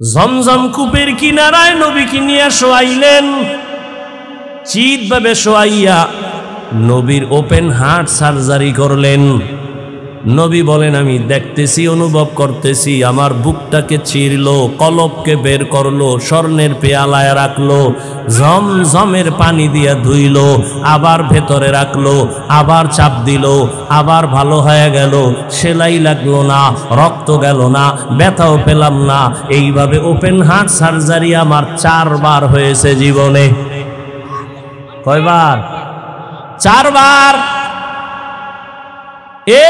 জমজম কূপের কিনারায় নবীকে নিয়ে শোয়াইলেন। চিৎভাবে শোয়াইয়া নবীর ওপেন হার্ট সার্জারি করলেন। নবী বলেন, আমি দেখতেছি, অনুভব করতেছি, আমার বুকটাকে চিরলো, কলবকে বের করলো, স্বর্ণের পেয়ালায় রাখলো, জমজমের পানি দিয়া ধুইলো, আবার ভেতরে রাখলো, আবার চাপ দিল, আবার ভালো হয়ে গেল, সেলাই লাগলো না, রক্ত গেল না, ব্যথাও পেলাম না। এইভাবে ওপেন হার্ট সার্জারি আমার 4 বার হয়েছে জীবনে। কয়বার? 4 বার।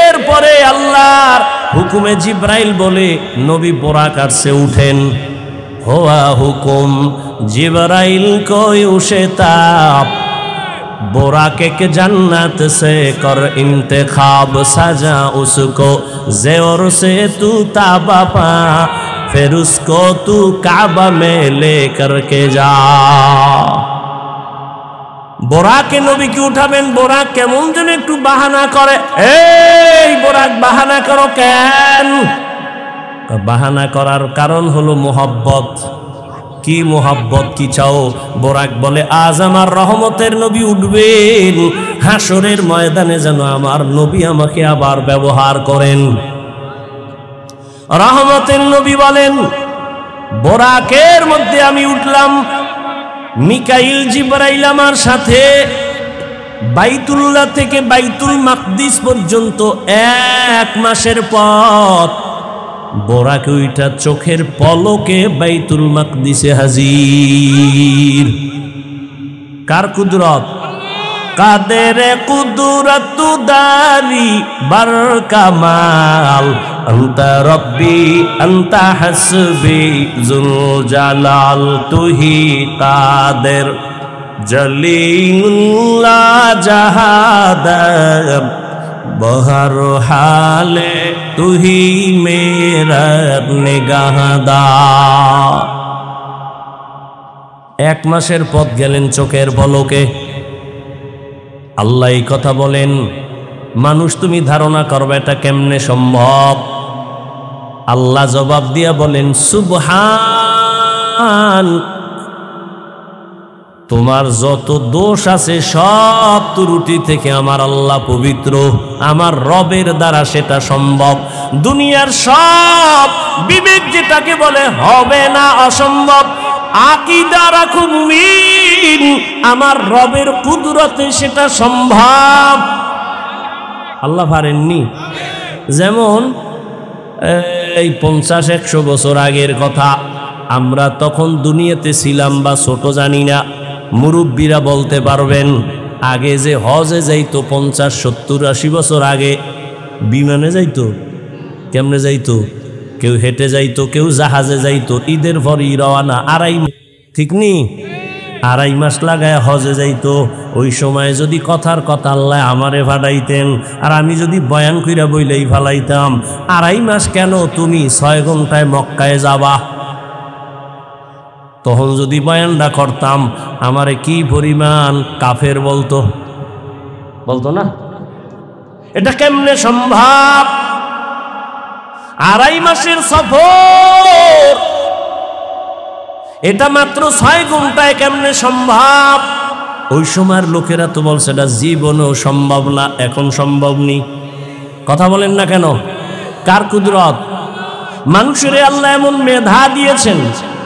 এরপরে আল্লাহর হুকুমে জিব্রাইল বলে, নবী বোরাক আরশে উঠেন। হোয়া হুকুম जिब्राइल को उशताब बोराके के जन्नत से कर इंतखाब सजा उसको ज़ेवर से तू ताबा पा फिर उसको तू काबा में लेकर के जा। बोराके नबी की उठाबेन, बोराक केमन जेन एकटू बाहाना करे, এই बोराक बाहाना करो केन? बाहाना करार कारण हलो मोहब्बत। কি মোহাব্বত, কি চাও? বোরাক বলে, আজ আমার রহমতের নবী উঠবেন, হাসরের ময়দানে যেন আমার নবী আমাকে আবার ব্যবহার করেন। রহমতের নবী বলেন, বোরাকের মধ্যে আমি উঠলাম, মিকাইল জিবরাইল আমার সাথে, বাইতুল্লাহ থেকে বাইতুল মাকদিস পর্যন্ত 1 মাসের পথ। বোরাকে ওইটা চোখের পলকে বাইতুল মাকদিসে হাজির। কার কুদরত? কাদের কুদরত দারি বার কামাল আনতা রব্বি আনতা হাসবি যুল জালাল তুহি কাদের জলিলুল্লাহ জাহাদার बहर हाले तू ही मेरा निगाहदा। 1 মাসের পথ গেলেন চোখের পলকে। আল্লাহ এই কথা বলেন, মানুষ তুমি ধারণা করবে এটা কেমনে সম্ভব? আল্লাহ জবাব দিয়া বলেন, সুবহান, তোমার যত দোষ আছে সব ত্রুটি থেকে আমার আল্লাহ পবিত্র, আমার রবের দ্বারা সেটা সম্ভব। দুনিয়ার সব বিবেক যেটাকে বলে হবে না, অসম্ভব, আকীদা রাখো মুমিন, আমার রবের কুদরতে সেটা সম্ভব। আল্লাহ পারেননি? যেমন এই 50-100 বছর আগের কথা, আমরা তখন দুনিয়াতে ছিলাম বা ছোট জানি না, মুরব্বীরা বলতে পারবেন, আগে যে হজে যাইতো 50-70-80 বছর আগে, বিমানে যাইতো। কেমনে যাইতো? কেউ হেঁটে যাইতো, কেউ জাহাজে যাইতো। ঈদের পরই রওয়ানা, 2.5 ঠিক নি, 2.5 মাস লাগায় হজে যাইতো। ওই সময় যদি কথার কথা আল্লাহ আমারে ফাটাইতেন, আর আমি যদি বয়ান কইরা বইলেই ফালাইতাম, 2.5 মাস কেন, তুমি 6 ঘন্টায় মক্কায় যাবা। তখন যদি বয়ানটা করতাম, আমারে কি পরিমাণ কাফের বলতো, বলতো না? এটা কেমনে সম্ভব? 2.5 মাসের সফর, এটা মাত্র 6 ঘন্টায় কেমনে সম্ভব? ওই সময়ের লোকেরা তো বলছে এটা জীবনেও সম্ভব না, এখন সম্ভব নি। কথা বলেন না কেন? কার কুদরত? মানুষের আল্লাহ এমন মেধা দিয়েছেন,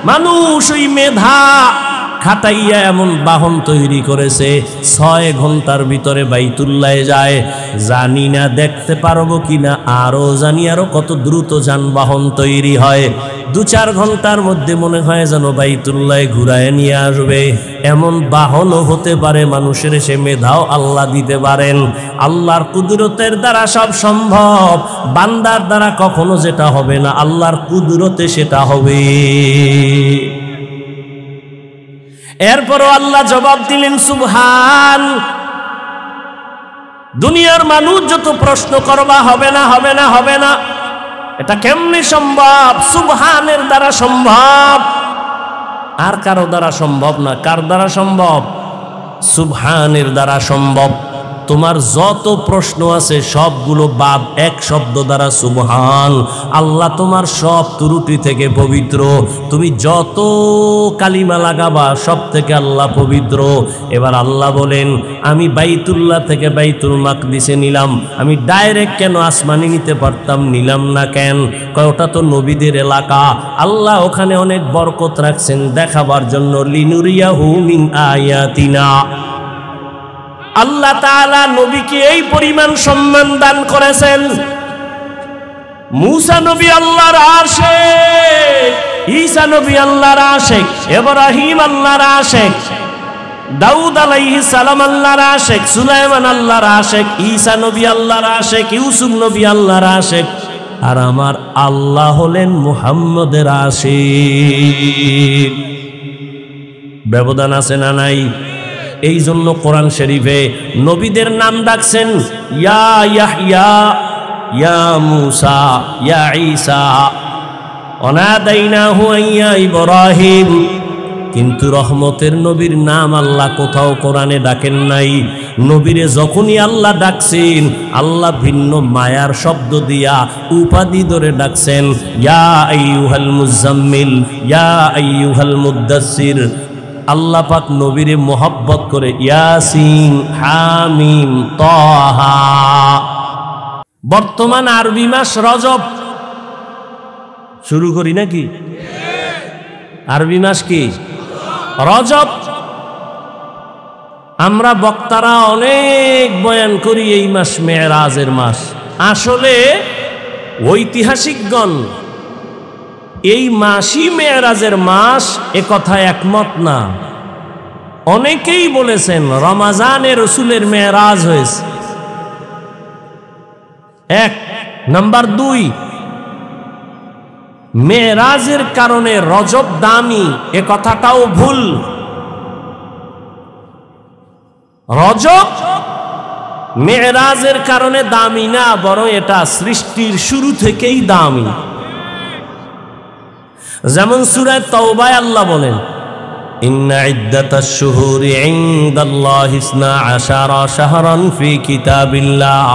মানুষ ওই মেধা খাটাইয়া এমন বাহন তৈরি করেছে, 6 ঘন্টার ভিতরে বাইতুল্লাহ যায়। জানি না দেখতে পারবো কিনা, আরো জানি আরো কত দ্রুত যানবাহন তৈরি হয়। 2-4 ঘন্টার মধ্যে মনে হয় যেন বাইতুল্লাহ ঘুরায় নিয়ে আসবে। এমন বাহনও হতে পারে মানুষের, সে মেধাও আল্লাহ দিতে পারেন। আল্লাহর কুদরতের দ্বারা সব সম্ভব, বান্দার দ্বারা কখনো যেটা হবে না, আল্লাহর কুদরতে সেটা হবে। এরপরও আল্লাহ জবাব দিলেন, সুবহান। দুনিয়ার মানুষ যত প্রশ্ন করবা, হবে না, হবে না, হবে না, এটা কেমনে সম্ভব? সুবহানের দ্বারা সম্ভব, আর কারো দ্বারা সম্ভব না। কার দ্বারা সম্ভব? সুবহানের দ্বারা সম্ভব। তোমার যত প্রশ্ন আছে সবগুলো বাদ এক শব্দ দ্বারা সুবহান। আল্লাহ তোমার সব ত্রুটি থেকে পবিত্র। তুমি যত কালিমা লাগাবা সব থেকে আল্লাহ পবিত্র। এবার আল্লাহ বলেন, আমি বাইতুল্লাহ থেকে বাইতুল মাকদিসে নিলাম, আমি ডাইরেক্ট কেন আসমানে নিতে পারতাম, নিলাম না কেন? কয় ওটা তো নবীদের এলাকা, আল্লাহ ওখানে অনেক বরকত রাখছেন দেখাবার জন্য। লিনুরিয়াহু মিন আয়াতিনা। আল্লাহ তাআলা নবীকে এই পরিমাণ সম্মান দান করেছেন। মুসা নবী আল্লাহর আশিক, ঈসা নবী আল্লাহর আশিক, ইব্রাহিম আল্লাহর আশিক, দাউদ আলাইহিস সালাম আল্লাহর আশিক, সুলাইমান আল্লাহর আশিক, ঈসা নবী আল্লাহর আশিক, ইউসুফ নবী আল্লাহর আশিক। আর আমার আল্লাহ হলেন মুহাম্মদের আশিক। ব্যবধান আছে না নাই? এই জন্য কোরআন শরীফে নবীদের নাম ডাকছেন ইয়া ইয়াহইয়া, ইয়া মুসা, ইয়া ঈসা, অনাদাইনাহু ইয়া ইব্রাহিম। কিন্তু রহমতের নবীর নাম আল্লাহ কোথাও কোরআনে ডাকেন নাই। নবীরে যখনই আল্লাহ ডাকছেন, আল্লাহ ভিন্ন মায়ার শব্দ দিয়া উপাধি ধরে ডাকছেন, ইয়া আইয়ুহাল মুজাম্মিল, ইয়া আইয়ুহাল মুদ্দাসসির। আল্লাহ পাক নবীরে মোহাব্বত করে ইয়াসিন, হামিম, তাহা। বর্তমান আরবি মাস রজব। শুরু করি নাকি? আরবি মাস কি? রজব। আমরা বক্তারা অনেক বয়ান করি এই মাস মেরাজের মাস। আসলে ঐতিহাসিকগণ এই মাসই মেরাজের মাস এ কথা একমত না। অনেকেই বলেছেন রমাজানে রসুলের মেরাজ হয়েছে। এক নাম্বার, দুই, মেরাজের কারণে রজব দামি এ কথাটাও ভুল। রজব মেরাজের কারণে দামি না, বরং এটা সৃষ্টির শুরু থেকেই দামি। যেমন সূরা তাওবায় আল্লাহ বলেন, ইন্না ইদ্দাতাশ শুহুরি ইনদাল্লাহি 12 শাহরান ফি কিতাবিল্লাহ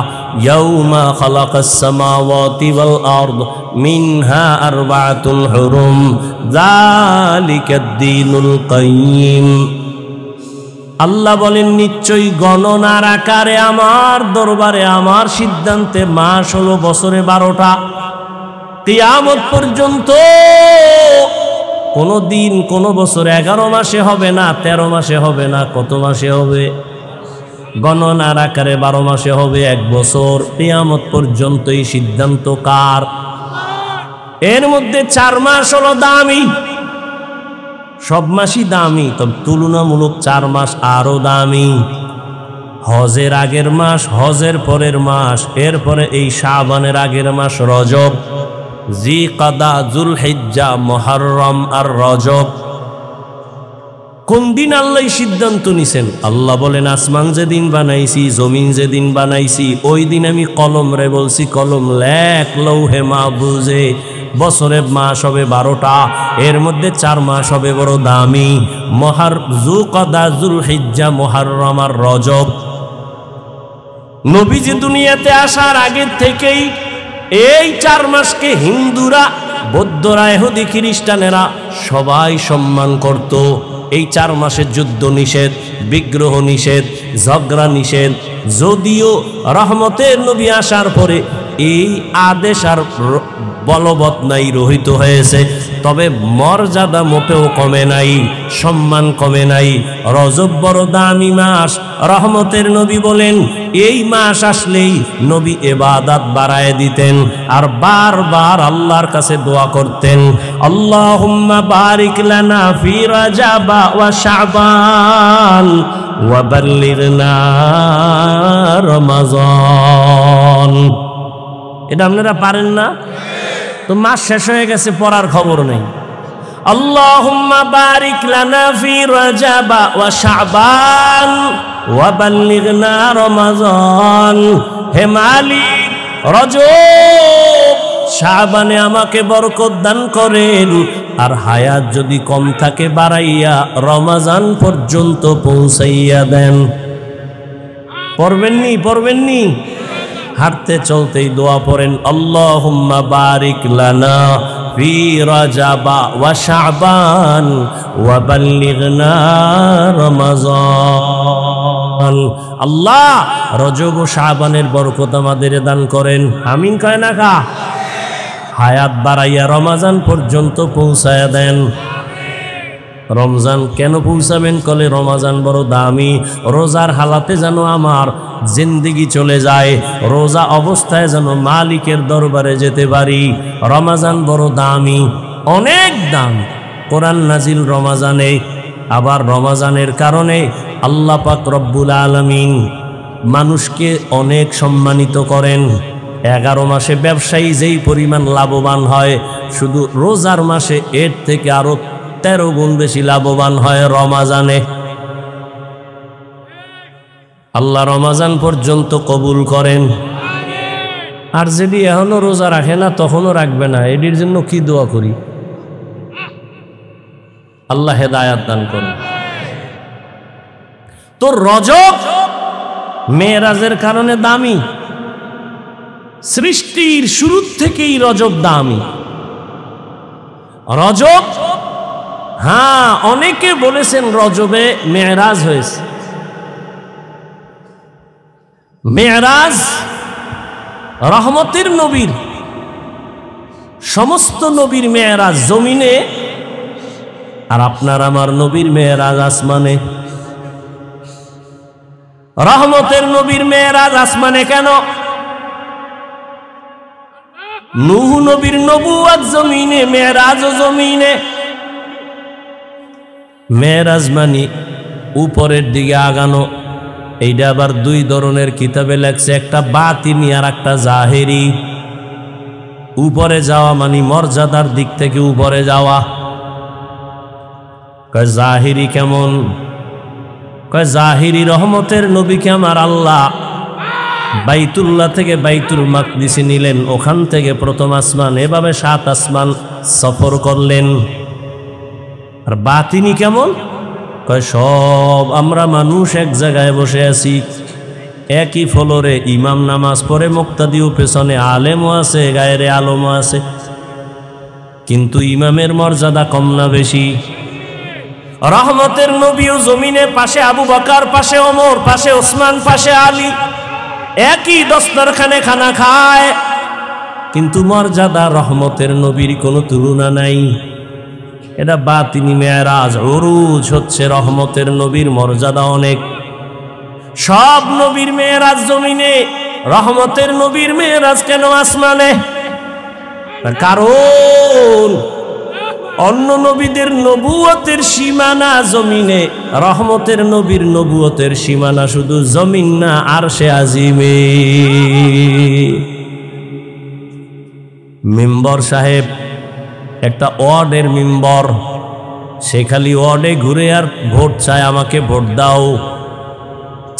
ইয়াওমা খালাকাস সামাওয়াতি ওয়াল আরদ মিনহা আরবাতুল হুরুম যালিকাদ দীনুল কাইয়্যিম। আল্লাহ বলেন, নিশ্চয়ই গণনার আকারে আমার দরবারে আমার সিদ্ধান্তে মাস হলো বছরে 12টা। কিয়ামত পর্যন্ত কোন দিন কোন বছর 11 মাসে হবে না, 13 মাসে হবে না, কত মাসে হবে? গণনার আকারে 12 মাসে হবে 1 বছর। কিয়ামত পর্যন্ত এই সিদ্ধান্ত কার? এর মধ্যে 4 মাস হলো দামি। সব মাসই দামি, তবে তুলনামূলক 4 মাস আরো দামি। হজের আগের মাস, হজের পরের মাস, এরপরে এই শাবানের আগের মাস রজব, জিকাদা, যুলহিজ্জা, মুহররম আর রজব। কোন দিন আল্লাহ সিদ্ধান্ত নিছেন? আল্লাহ বলেন, আসমান যেদিন বানাইছি, জমিন যেদিন বানাইছি, ওই দিন আমি কলম রে বলছি, কলম লেখ লৌহে মাহফুজে। বছরের মাস হবে 12টা, এর মধ্যে 4 মাস হবে বড় দামি, জিকাদা, যুলহিজ্জা, মুহররম আর রজব। নবীজি দুনিয়াতে আসার আগে থেকেই এই 4 মাসকে হিন্দুরা, বৌদ্ধরা, ইহুদি, খ্রিস্টানেরা সবাই সম্মান করত। এই 4 মাসে যুদ্ধ নিষেধ, বিগ্রহ নিষেধ, ঝগড়া নিষেধ। যদিও রহমতের নবী আসার পরে এই আদেশ আর বলবৎ নাই, রহিত হয়েছে, তবে মর্যাদা মোটেও কমে নাই, সম্মান কমে নাই। রজব বড় দামি মাস। রহমতের নবী বলেন, এই মাস আসলেই নবী ইবাদত বাড়ায় দিতেন আর বারবার আল্লাহর কাছে দোয়া করতেন, আল্লাহুম্মা বারিক লানা ফি রাজাব ওয়া শাবান ওয়া বাল্লিগনা রমাজান। এটা আপনারা পারেন না? তো মাস শেষ হয়ে গেছে, পড়ার খবর নেই। আল্লাহুম্মা বারিক লানা ফি রাজাব ওয়া শাবান ওয়া বাল্লিগনা রমাজান। হে মালিক, রজব শাবানে আমাকে বরকত দান করেন, আর হায়াত যদি কম থাকে বাড়াইয়া রমাজান পর্যন্ত পৌঁছাইয়া দেন। পড়বেননি হাঁটতে চলতেই দোয়া পড়েন, আল্লাহুম্মা বারিক লানা ফি রাজাবা ওয়া শাবান ওয়া বাল্লিগনা রমাজান। আল্লাহ রজব ও শাবানের বরকত আমাদের দান করেন, আমিন কয় না কা? হায়াত বাড়াইয়া রমজান পর্যন্ত পৌঁছায়া দেন। রমজান কেন পৌঁছাবেন? কলে রমজান বড় দামি, রোজার হালাতে যেন আমার জিন্দেগি চলে যায়, রোজা অবস্থায় যেন মালিকের দরবারে যেতে পারি। রমজান বড় দামি, অনেক দাম। কোরআন নাজিল রমজানে, আবার রমজানের কারণে আল্লাহ পাক রব্বুল আলামিন মানুষকে অনেক সম্মানিত করেন। 11 মাসে ব্যবসায়ী যেই পরিমাণ লাভবান হয়, শুধু রোজার মাসে এর থেকে আরো 13 গুণ বেশি লাভবান হয় রমজানে। আল্লাহ রমজান পর্যন্ত কবুল করেন। আর যদি এখনো রোজা রাখে না, তখনও রাখবে না, এটির জন্য কি দোয়া করি? আল্লাহ হেদায়াত দান করেন। তো রজব মেরাজের কারণে দামি, সৃষ্টির শুরু থেকেই রজব দামি। রজব, হ্যাঁ, অনেকে বলেছেন রজবে মেরাজ হয়েছে। মেরাজ রহমতের নবীর, সমস্ত নবীর মেরাজ জমিনে, আর আপনার আমার নবীর মেরাজ আসমানে। রহমতের নবীর মেরাজ আসমানে কেন? নূহ নবীর নবুয়ত জমিনে, মেরাজও জমিনে। মেরাজ মানে উপরের দিকে আগানো। এইটা আবার 2 ধরনের কিতাবে লেখছে, একটা বাতিনি আর একটা জাহেরি। উপরে যাওয়া মানে মর্যাদার দিক থেকে উপরে যাওয়া। কয় জাহিরি কেমন? কয় জাহিরি রহমতের নবীকে আমার আল্লাহ বাইতুল্লাহ থেকে বাইতুল মাকদিসে নিলেন, ওখান থেকে প্রথম আসমান, এভাবে 7 আসমান সফর করলেন। আর বাতিনি কেমন? কয় সব আমরা মানুষ এক জায়গায় বসে আছি, একই ফ্লোরে, ইমাম নামাজ পড়ে, মুক্তাদিও পেছনে, আলেমও আছে, গায়েরে আলমও আছে, কিন্তু ইমামের মর্যাদা কম না বেশি? রহমতের নবীও জমিনে, পাশে আবু বকর, পাশে ওমর, পাশে ওসমান, পাশে আলী, একই দস্তরখানে খানা খায়, কিন্তু মর্যাদা রহমতের নবীর কোনো তুলনা নাই। এটা বাতিনি মেরাজ। উরুজ হচ্ছে রহমতের নবীর মর্যাদা অনেক। সব নবীর মেরাজ জমিনে, রহমতের নবীর মেরাজ কেন আসমানে? কারণ অন্য নবীদের নবুয়তের সীমানা জমিনে, রহমতের নবীর নবুয়তের সীমানা শুধু জমিন না, আরশে আজিমে। মেম্বর সাহেব, একটা ওয়ার্ডের মেম্বর, সে খালি ওয়ার্ডে ঘুরে আর ভোট চায়, আমাকে ভোট দাও।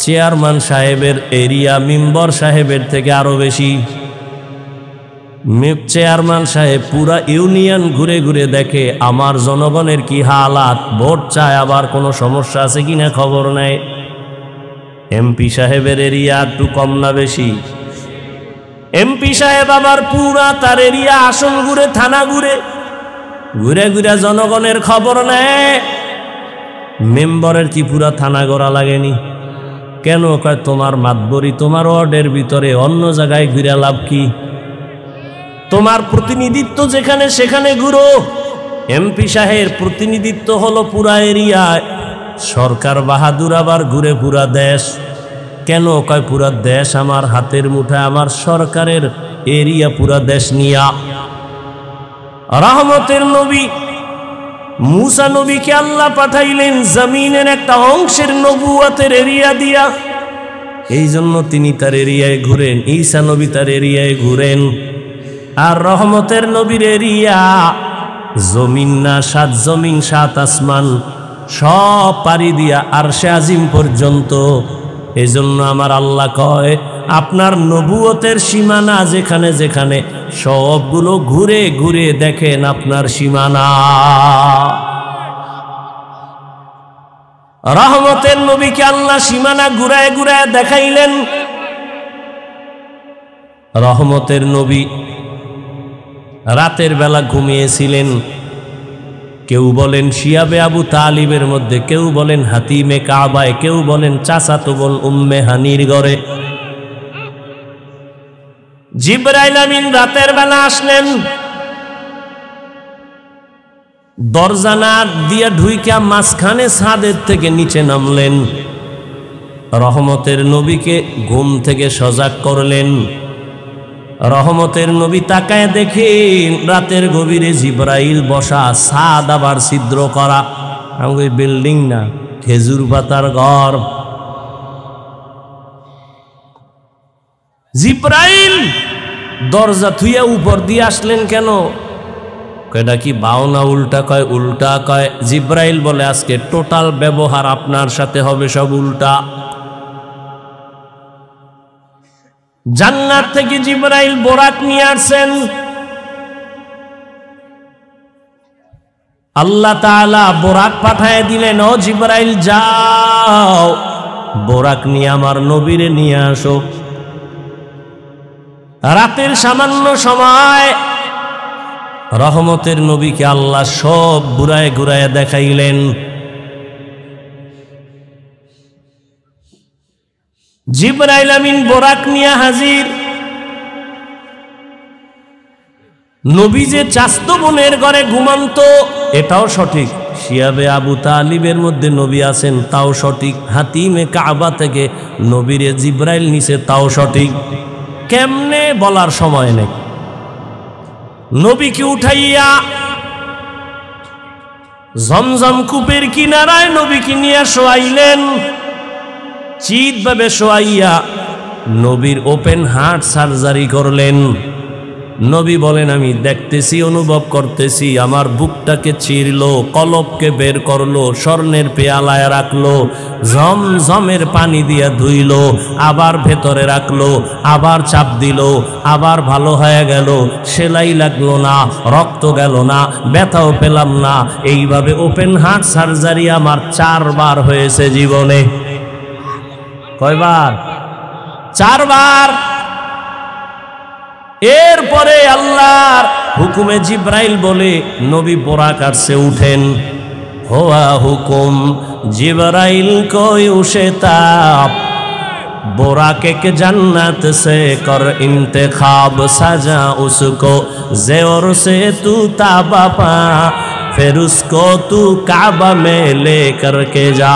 চেয়ারম্যান সাহেবের এরিয়া মেম্বর সাহেবের থেকে আরো বেশি। চেয়ারম্যান সাহেব পুরা ইউনিয়ন ঘুরে ঘুরে দেখে আমার জনগণের কি হালাত, ভোট চায়, আবার কোনো সমস্যা আছে কিনা খবর নেয়। এমপি সাহেবের এরিয়া একটু কম না বেশি? এমপি সাহেব আবার পুরা তার এরিয়া, আসন ঘুরে, থানা ঘুরে, ঘুরে ঘুরে জনগণের খবর নেয়। মেম্বরের কি পুরা থানা গড়া লাগেনি? কেন? কয় তোমার মাতবরি তোমার ওয়ার্ডের ভিতরে, অন্য জায়গায় ঘুরে লাভ কি? তোমার প্রতিনিধিত্ব যেখানে সেখানে ঘুরো। এমপি সাহেব প্রতিনিধিত্ব হলো পুরা এরিয়ায়, সরকার বাহাদুর আবার ঘুরে পুরা দেশ। কেন? কয় পুরা দেশ আমার হাতের মুঠায়, আমার সরকারের এরিয়া পুরা দেশ নিয়া। রহমতের নবী মুসা নবীকে আল্লাহ পাঠাইলেন জমিনের একটা অংশের নবুয়তের এরিয়া দিয়া, এই জন্য তিনি তার এরিয়ায় ঘুরেন। ঈসা নবী তার এরিয়ায় ঘুরেন। আর রহমতের নবীর এরিয়া জমিন না, 7 জমিন 7 আসমান সব পাড়ি দিয়া আরশে আজিম পর্যন্ত। এজন্য আমার আল্লাহ কয়, আপনার নবুয়তের সীমানা যেখানে যেখানে, সবগুলো ঘুরে ঘুরে দেখেন আপনার সীমানা। রহমতের নবীকে আল্লাহ সীমানা ঘুরায় ঘুরায় দেখাইলেন। রহমতের নবী রাতের বেলা ঘুমিয়েছিলেন। কেউ বলেন শিয়াবে আবু তালিবের মধ্যে, কেউ বলেন হাতিমে কাবায়, কেউ বলেন চাচাতো বোন উম্মে হানির ঘরে। জিবরাইল আমিন রাতের বেলা আসলেন। দরজা না দিয়া ঢুইকা মাঝখানে ছাদের থেকে নিচে নামলেন। রহমতের নবীকে ঘুম থেকে সজাগ করলেন। রহমতের নবী তাকায় দেখে রাতের গভীরে জিবরাইল বসা, ছাদ আবার ছিদ্র করা। আমাদের বিল্ডিং না, খেজুর পাতার ঘর। জিবরাইল দরজা থুইয়া উপর দিয়ে আসলেন কেন? এটা কি বাউনা উল্টা কয়? উল্টা কয়। জিবরাইল বলে আজকে টোটাল ব্যবহার আপনার সাথে হবে সব উল্টা। জান্নাত থেকে জিবরাইল বোরাক নিয়ে আসছেন। আল্লাহ তাআলা বোরাক পাঠায় দিলেন, ও জিবরাইল যাও, বোরাক নিয়ে আমার নবীরে নিয়ে আসো। রাতের সামান্য সময় রহমতের নবীকে আল্লাহ সব ঘুরায় ঘুরায় দেখাইলেন। জিবরাইল আমিন বোরাক নিয়ে হাজির। নবী যে চাস্তো বোনের ঘরে ঘুমান্ত, এটাও সঠিক। শিয়াবে আবু তালিবের মধ্যে নবী আছেন, তাও সঠিক। হাতিমে কাবা থেকে নবীরে জিবরাইল নিছে, তাও সঠিক। কেমনে বলার সময় নেই। নবীকে উঠাইয়া জমজম কূপের কিনারায় নবীকে নিয়ে শোয়াইলেন। চিৎভাবে শোয়াইয়া নবীর ওপেন হার্ট সার্জারি করলেন। নবী বলেন, আমি দেখতেছি, অনুভব করতেছি। আমার বুকটাকে চিরলো, কলবকে বের করলো, স্বর্ণের পেয়ালায় রাখলো, ঝমঝমের পানি দিয়া ধুইলো, আবার ভেতরে রাখলো, আবার চাপ দিল, আবার ভালো হয়ে গেল। সেলাই লাগলো না, রক্ত গেল না, ব্যথাও পেলাম না। এইভাবে ওপেন হার্ট সার্জারি আমার 4 বার হয়েছে জীবনে। কয়বার? 4 বার। এরপরে আল্লাহর হুকুমে জিবরাইল বলে, নবী বোরাক আসছে, উঠেন। হোয়া হুকুম জিবরাইল কোই উশে তাপ, बोराके के जन्नत से कर इंतखाब, सजा उसको ज़ेवर से तू ताबा पा, फिर उसको तू काबा में लेकर के जा।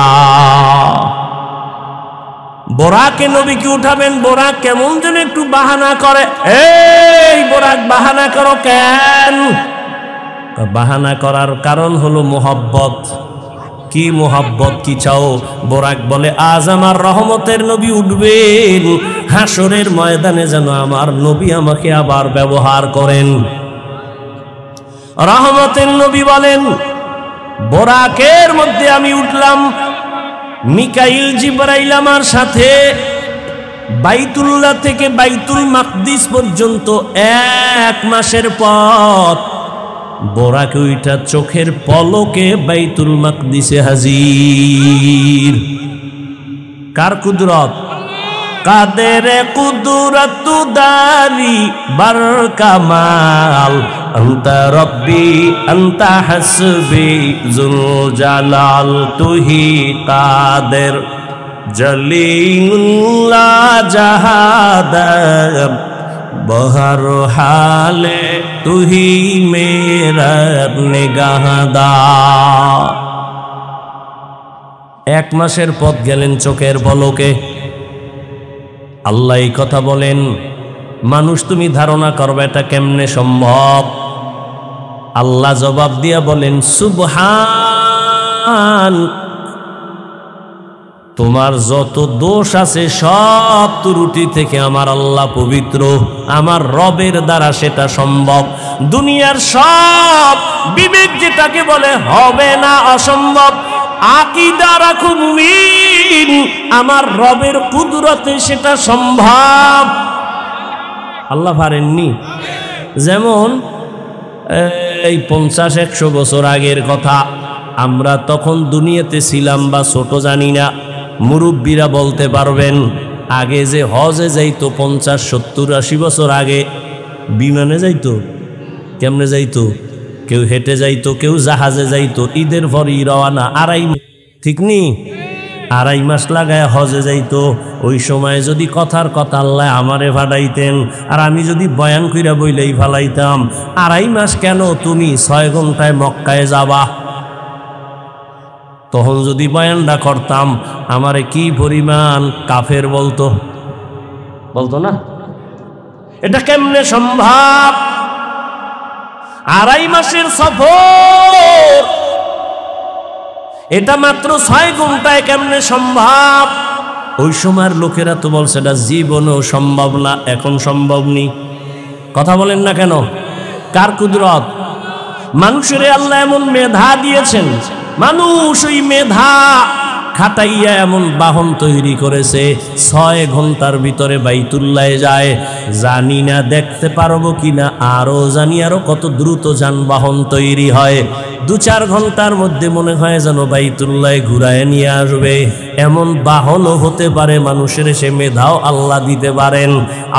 बोराके नबी की उठाबेन, बोराक केमन जेन एकटू बाहाना करे। এই बोराक बाहाना करो केन? बाहाना करार कारण हलो मोहब्बत। কি মোহাব্বত, কি চাও? বোরাক বলে, আজ আমার রহমতের নবী উঠবেন, হাসরের ময়দানে যেন আমার নবী আমাকে আবার ব্যবহার করেন। রহমতের নবী বলেন, বোরাকের মধ্যে আমি উঠলাম, মিকাইল জিবরাইল আমার সাথে। বাইতুল্লাহ থেকে বাইতুল মাকদিস পর্যন্ত 1 মাসের পথ। বোরাকে ওইটা চোখের পলকে বাইতুল মাকদিসে হাজির। কার কুদরত? কাদের কুদরত দারি বার কামাল, আনতা রব্বি আনতা হাসবি যুল জালাল, তুহি কাদের জলিলুল্লাহ জাহাদার, बहर हाले तू ही मेरा निगाहदार। 1 মাসের পথ গেলেন চোখের পলকে। আল্লাহ এই কথা বলেন, মানুষ তুমি ধারণা করবে এটা কেমনে সম্ভব? আল্লাহ জবাব দিয়া বলেন, সুবহান, তোমার যত দোষ আছে সব ত্রুটি থেকে আমার আল্লাহ পবিত্র। আমার রবের দ্বারা সেটা সম্ভব। দুনিয়ার সব বিবেক যেটাকে বলে হবে না, অসম্ভব, আকীদা রাখো মুমিন, আমার রবের কুদরতে সেটা সম্ভব। আল্লাহ পারেননি? যেমন এই 50-100 বছর আগের কথা, আমরা তখন দুনিয়াতে ছিলাম বা ছোট জানি না, মুরব্বীরা বলতে পারবেন। আগে যে হজে যাইতো 50, 70, 80 বছর আগে বিমানে যাইতো, কেমনে যাইতো? কেউ হেঁটে যাইতো, কেউ জাহাজে যাইতো। ঈদের পরই রওয়ানা, ঠিক নি, 2.5 মাস লাগায় হজে যাইতো। ওই সময় যদি কথার কথা আল্লাহ আমারে ফাটাইতেন, আর আমি যদি বয়ান কইরা বইলেই ফালাইতাম, 2.5 মাস কেন, তুমি 6 ঘন্টায় মক্কায় যাবা। তখন যদি বয়ানটা করতাম, আমারে কি পরিমাণ কাফের বলতো না? এটা কেমনে সম্ভব? 2.5 মাসের সফর, এটা মাত্র 6 ঘন্টায় কেমনে সম্ভব? ওই সময়ের লোকেরা তো বলছে এটা জীবনেও সম্ভব না, এখন সম্ভব নি। কথা বলেন না কেন? কার কুদরত? মানুষের আল্লাহ এমন মেধা দিয়েছেন, মানুষ ওই মেধা খাটাইয়া এমন বাহন তৈরি করেছে, 6 ঘন্টার ভিতরে বাইতুল্লাহে যায়। জানি না দেখতে পারবো কিনা, আরো জানি আরো কত দ্রুত যানবাহন তৈরি হয়। 2-4 ঘন্টার মধ্যে মনে হয় যেন বাইতুল্লাহে ঘুরায় নিয়ে আসবে। এমন বাহনও হতে পারে মানুষের, সে মেধাও আল্লাহ দিতে পারেন।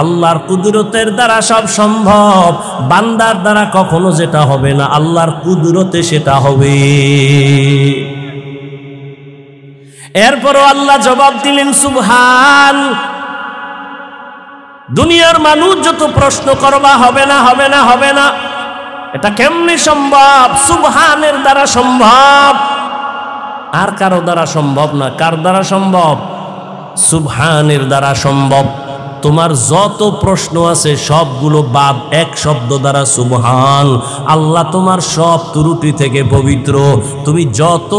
আল্লাহর কুদরতের দ্বারা সব সম্ভব, বান্দার দ্বারা কখনো যেটা হবে না, আল্লাহর কুদরতে সেটা হবে। এরপরও আল্লাহ জবাব দিলেন সুবহান। দুনিয়ার মানুষ যত প্রশ্ন করবা, হবে না, হবে না, হবে না, এটা কেমনে সম্ভব? সুবহানের দ্বারা সম্ভব, আর কারো দ্বারা সম্ভব না। কার দ্বারা সম্ভব? সুবহানের দ্বারা সম্ভব। তোমার যত প্রশ্ন আছে সবগুলো বাদ এক শব্দ দ্বারা সুবহান। আল্লাহ তোমার সব ত্রুটি থেকে পবিত্র। তুমি যত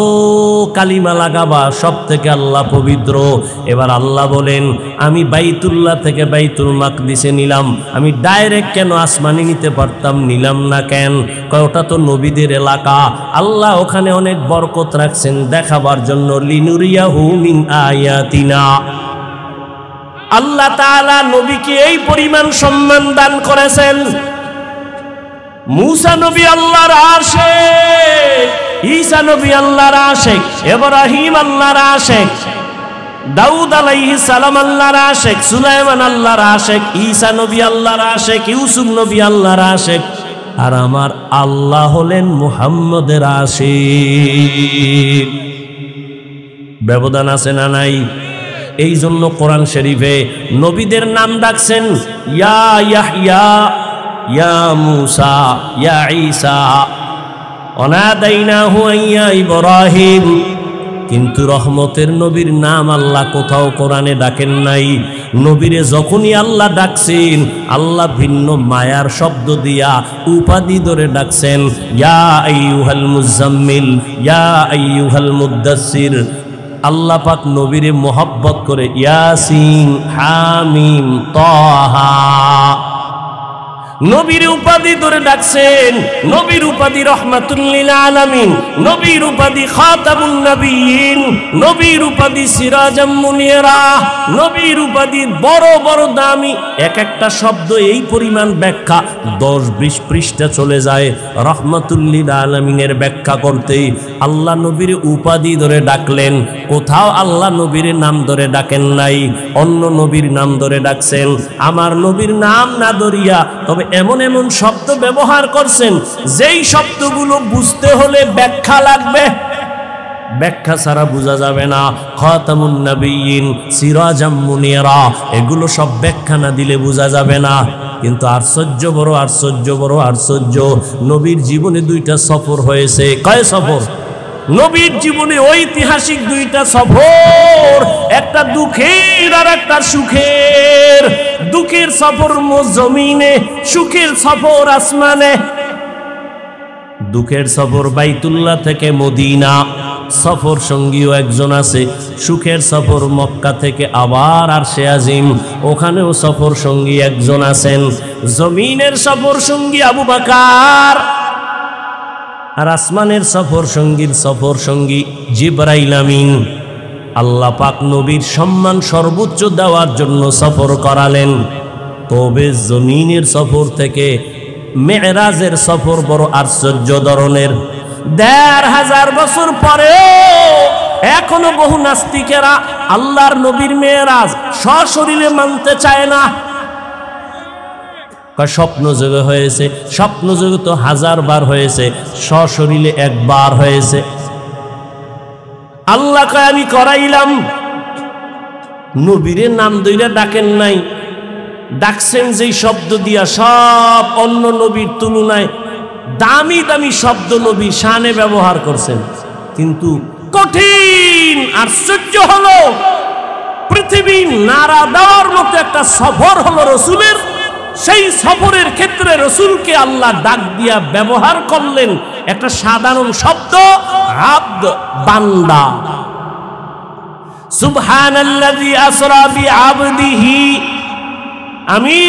কালিমা লাগাবা সব থেকে আল্লাহ পবিত্র। এবার আল্লাহ বলেন, আমি বাইতুল্লাহ থেকে বাইতুল মাকদিসে নিলাম, আমি ডাইরেক্ট কেন আসমানে নিতে পারতাম, নিলাম না কেন? কয় ওটা তো নবীদের এলাকা, আল্লাহ ওখানে অনেক বরকত রাখছেন দেখাবার জন্য। লিনুরিয়াহু মিন আয়াতিনা। আল্লাহ তাআলা নবীকে এই পরিমাণ সম্মান দান করেছেন। মুসা নবী আল্লাহর আশিক, ঈসা নবী আল্লাহর আশিক, ইব্রাহিম আল্লাহর আশিক, দাউদ আলাইহিস সালাম আল্লাহর আশিক, সুলাইমান আল্লাহর আশিক, ঈসা নবী আল্লাহর আশিক, ইউসুফ নবী আল্লাহর আশিক। আর আমার আল্লাহ হলেন মুহাম্মদের আশিক। ব্যবধান আছে না নাই? এই জন্য কোরআন শরীফে নবীদের নাম ডাকছেন ইয়া ইয়াহইয়া, ইয়া মুসা, ইয়া ঈসা, অনাদাইনাহু ইয়া ইব্রাহিম। কিন্তু রহমতের নবীর নাম আল্লাহ কোথাও কোরআনে ডাকেন নাই। নবীরে যখনই আল্লাহ ডাকছেন, আল্লাহ ভিন্ন মায়ার শব্দ দিয়া উপাধি ধরে ডাকছেন, ইয়া আইয়ুহাল মুজাম্মিল, ইয়া আইয়ুহাল মুদ্দাসসির। আল্লাহ পাক নবীরে মোহাব্বত করে ইয়াসিন, হামিম, তাহা, নবীর উপাধি ধরে ডাকছেন। নবীর উপাধি রাহমাতুল লিল আলামিন, নবীর উপাধি খাতামুন নবিয়্যিন, নবীর উপাধি সিরাজাম মুনিরা, নবীর উপাধি বড় বড় দামি। এক একটা শব্দ এই পরিমাণ ব্যাখ্যা 10-20 পৃষ্ঠা চলে যায় রাহমাতুল লিল আলামিনের ব্যাখ্যা করতে। আল্লাহ নবীর উপাধি ধরে ডাকলেন, কোথাও আল্লাহ নবীর নাম ধরে ডাকেন নাই, অন্য নবীর নাম ধরে ডাকছেন। আমার নবীর নাম না ধরিয়া তবে এমন এমন শব্দ ব্যবহার করছেন যেই শব্দগুলো বুঝতে হলে ব্যাখ্যা লাগবে, ব্যাখ্যা ছাড়া বোঝা যাবে না। খাতামুন নবিয়্যিন, সিরাজাম মুনিরা, এগুলো সব ব্যাখ্যা না দিলে বোঝা যাবে না। কিন্তু আশ্চর্য বড় আশ্চর্য বড় আশ্চর্য, নবীর জীবনে 2টা সফর হয়েছে। কয় সফর? নবীর জীবনে ঐতিহাসিক 2টা সফর, একটা দুঃখের আর একটা সুখের। দুঃখের সফর জমিনে, সুখের সফর আসমানে। দুঃখের সফর বাইতুল্লাহ থেকে মদিনা, সফর সঙ্গীও একজন আছে। সুখের সফর মক্কা থেকে আবার আরশে আজিম, ওখানেও সফর সঙ্গী একজন আছেন। জমিনের সফর সঙ্গী আবু বকর, আর আসমানের সফর সঙ্গী জিবরাইল আমিন। আল্লাহ পাক নবীর সম্মান সর্বোচ্চ দেওয়ার জন্য সফর করালেন। তবে জমিনের সফর থেকে মেরাজের সফর বড় আশ্চর্য ধরনের। ১৫০০ বছর পরেও এখনো বহু নাস্তিকেরা আল্লাহর নবীর মেরাজ সশরীরে মানতে চায় না। স্বপ্ন যোগে হয়েছে, স্বপ্ন যোগে তো 1000 বার হয়েছে, সশরীরে একবার হয়েছে। আল্লাহ কয় আমি করাইলাম। নবীরে নাম দইরা ডাকেন নাই, ডাকছেন যেই শব্দ দিয়া সব অন্য নবীর তুলনায় দামি দামি শব্দ নবী শানে ব্যবহার করছেন। কিন্তু কঠিন আশ্চর্য হলো, পৃথিবী নাড়া দেওয়ার মতো একটা সফর হলো রসুলের। সেই সফরের ক্ষেত্রে রসুলকে আল্লাহ ডাক দিয়া ব্যবহার করলেন একটা সাধারণ শব্দ, আব্দ, বান্দা। সুবহানাল্লাযী আসরা বিআবদিহি, আমি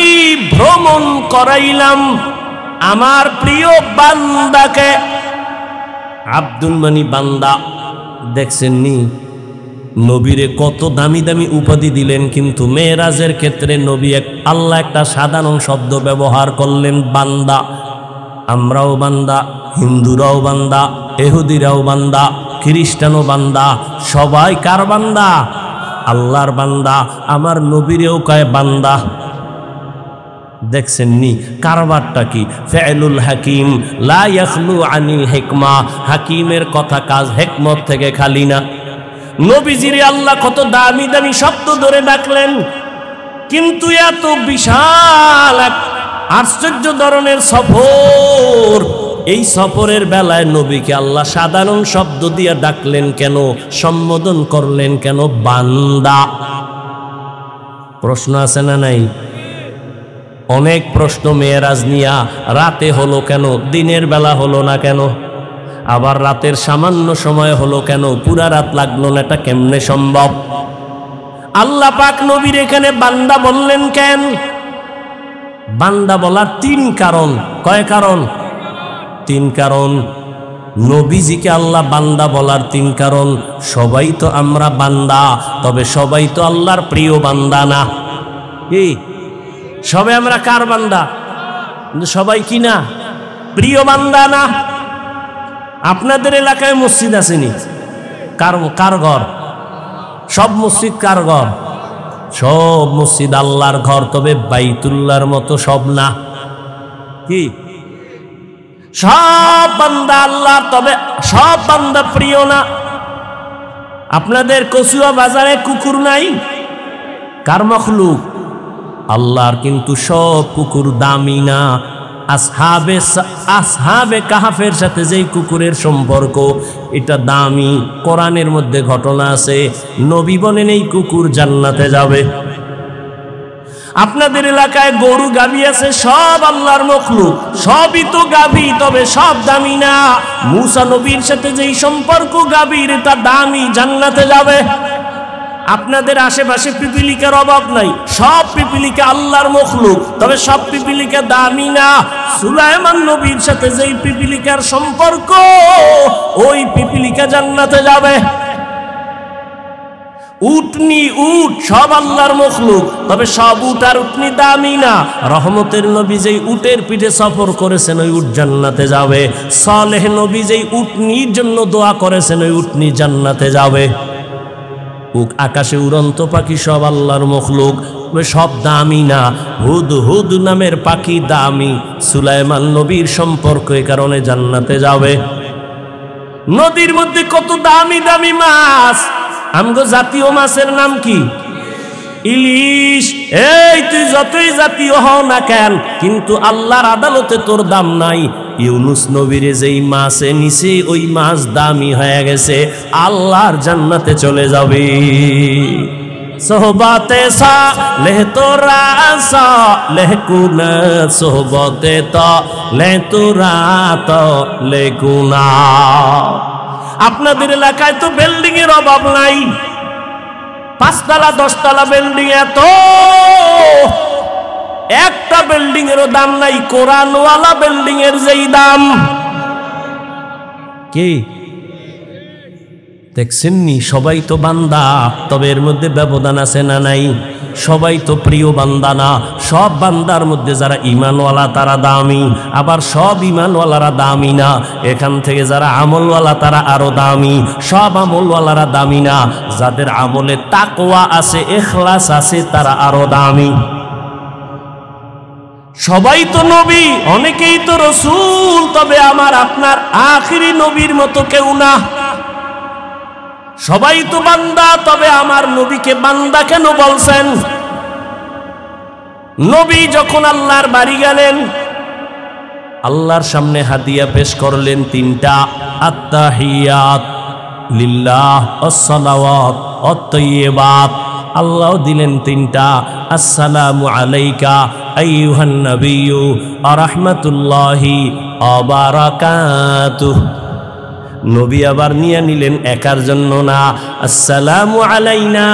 ভ্রমণ করাইলাম আমার প্রিয় বান্দাকে। আব্দুল মানি বান্দা। দেখছেন নি নবীরে কত দামি দামি উপাধি দিলেন, কিন্তু মেরাজের ক্ষেত্রে নবী আল্লাহ একটা সাধারণ শব্দ ব্যবহার করলেন, বান্দা। আমরাও বান্দা, হিন্দুরাও বান্দা, ইহুদিরাও বান্দা, খ্রিস্টানও বান্দা, সবাই কার বান্দা? আল্লাহর বান্দা। আমার নবীরেও কয় বান্দা। দেখছেন নি কারবারটা কি? ফেলুল হাকিম লা ইয়াখলু আনিল হিকমা, হাকিমের কথা কাজ হিকমত থেকে খালি না। নবীজিরে আল্লাহ কত দামি দামি শব্দ ধরে ডাকলেন, কিন্তু এত বিশাল এক আশ্চর্য ধরনের সফর, এই সফরের বেলায় নবীকে আল্লাহ সাধারণ শব্দ দিয়ে ডাকলেন কেন? সম্বোধন করলেন কেন? বান্দা। প্রশ্ন আছে না নাই? অনেক প্রশ্ন মেরাজ নিয়া। রাতে হলো কেন? দিনের বেলা হলো না কেন? আবার রাতের সামান্য সময় হলো কেন? পুরা রাত লাগলো না, এটা কেমনে সম্ভব? আল্লাহ পাক নবীর এখানে বান্দা বললেন কেন? বান্দা বলার 3 কারণ। কয় কারণ? 3 কারণ। নবীজিকে আল্লাহ বান্দা বলার 3 কারণ। সবাই তো আমরা বান্দা, তবে সবাই তো আল্লাহর প্রিয় বান্দা না। কি সবাই আমরা কার বান্দা? কিন্তু সবাই কি না? প্রিয় বান্দা না। আপনাদের এলাকায় মসজিদ আসেনি? কার ঘর? সব মসজিদ কার ঘর? সব মসজিদ আল্লাহর ঘর, তবে বাইতুল্লাহর মতো সব না। কি সব বান্দা আল্লাহর, তবে সব বান্দা প্রিয় না। আপনাদের কচুয়া বাজারে কুকুর নাই? কার মখলুক? আল্লাহর। কিন্তু সব কুকুর দামি না। আসহাবে কাহাফের সাথে যেই কুকুরের সম্পর্ক, এটা দামি। কোরআনের মধ্যে ঘটনা আছে, নবী বলেন এই কুকুর জান্নাতে যাবে। আপনাদের এলাকায় গরু গাভী আছে, সব আল্লাহর মখলুক, সবই তো গাভী, তবে সব দামি না। মুসা নবীর সাথে যেই সম্পর্ক গাভীর, এটা দামি, জান্নাতে যাবে। আপনাদের আশেপাশে পিপিলিকার অভাব নাই, সব পিপিলিকা আল্লাহর মখলুক, তবে সব পিপিলিকা দামি না। সুলাইমান নবীর সাথে যেই পিপিলিকার সম্পর্ক, ওই পিপিলিকা জান্নাতে যাবে। উটনি, উট সব আল্লাহর মখলুক, তবে সব উট আর উটনি দামি না। রহমতের নবী যেই উটের পিঠে সফর করেছেন, ওই উট জান্নাতে যাবে। সালেহ নবী যেই উটনির জন্য দোয়া করেছেন, ওই উটনি জান্নাতে যাবে। আকাশে উড়ন্ত পাখি সব আল্লাহর মখলুক, সব দামি না। হুদ হুদ নামের পাখি দামি। সুলাইমান নবীর সম্পর্ক, এই কারণে জান্নাতে যাবে। নদীর মধ্যে কত দামি দামি মাছ। আমগো জাতীয় মাছের নাম কি? ইলিশ। এই তুই যতই জাতীয় হও না কেন, কিন্তু আল্লাহর আদালতে তোর দাম নাই। ইউনুস নবীরে যেই মাছে নিছে, ওই মাছ দামি হয়ে গেছে, আল্লাহর জান্নাতে চলে যাবে। সোহবতে সালেহ তোরা সালেহ কুনা, সোহবতে তালেহ তোরা তালেহ কুনা। আপনাদের এলাকায় তো বিল্ডিং এর অভাব নাই, 5 তলা 10 তলা বিল্ডিং, এত একটা বিল্ডিং এরও দাম নাই কোরআনওয়ালা বিল্ডিং এর যেই দাম। কি দেখছেননি, সবাই তো বান্দা, তবে এর মধ্যে ব্যবধান আছে না নাই? সবাই তো প্রিয় বান্দা না। সব বান্দার মধ্যে যারা ঈমানওয়ালা তারা দামি, আবার সব ঈমানওয়ালারা দামি না। এখান থেকে যারা আমলওয়ালা তারা আরো দামি, সব আমলওয়ালারা দামি না। যাদের আমলে তাকওয়া আছে, ইখলাস আছে, তারা আরো দামি। সবাই তো নবী, অনেকেই তো রসুল, তবে আমার আপনার আখিরি নবীর মতো কেউ না। সবাই তো বান্দা, তবে আমার নবীকে বান্দা কেন বলছেন? নবী যখন আল্লাহর বাড়ি গেলেন, আল্লাহর সামনে হাদিয়া পেশ করলেন তিনটা, আত্তাহিয়াত লিল্লাহ, আসসালাওয়াত আত-তাইয়্যিবাত। আল্লাহ দিলেন তিনটা, আসসালামু আলাইকা আইয়ুহান নাবিয়্যু ওয়া রাহমাতুল্লাহি ওয়া বারাকাতুহু। নবী আবার নিয়ে নিলেন একার জন্য না, আসসালামু আলাইনা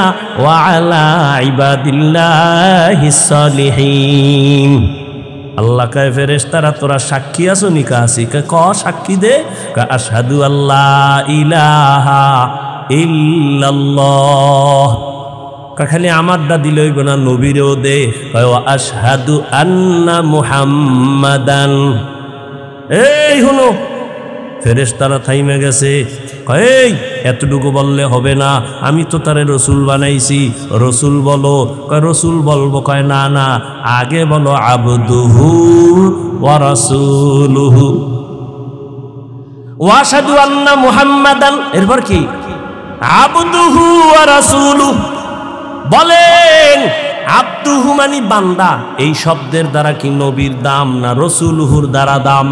ওয়া আলা ইবাদিল্লাহিস সালিহিন। আল্লাহ কয় ফেরেশতারা তোরা সাক্ষী আছো নি? কাছি ক সাক্ষী দে। আশহাদু আল্লাহ ইলাহা ইল্লাল্লাহ। খালি আমারটা দিলে হইব না, নবীরেও দে। কয় আশহাদু আন্না মুহাম্মাদান। এই হুনো, ফেরেশতারা থাইমে গেছে। এই এতটুকু বললে হবে না, আমি তো তারে রসুল বানাইছি, রসুল বলো। কয় রসুল বলবো? কয় না না, আগে বলো আবদুহু ওয়া রাসূলুহু ওয়া আশহাদু আন্না মুহাম্মাদান। এরপর কি? আবদুহু ওয়া রাসূলুহু। বলেন আবদুহু মানে বান্দা, এই শব্দের দ্বারা কি নবীর দাম না রসুলুহুর দ্বারা দাম?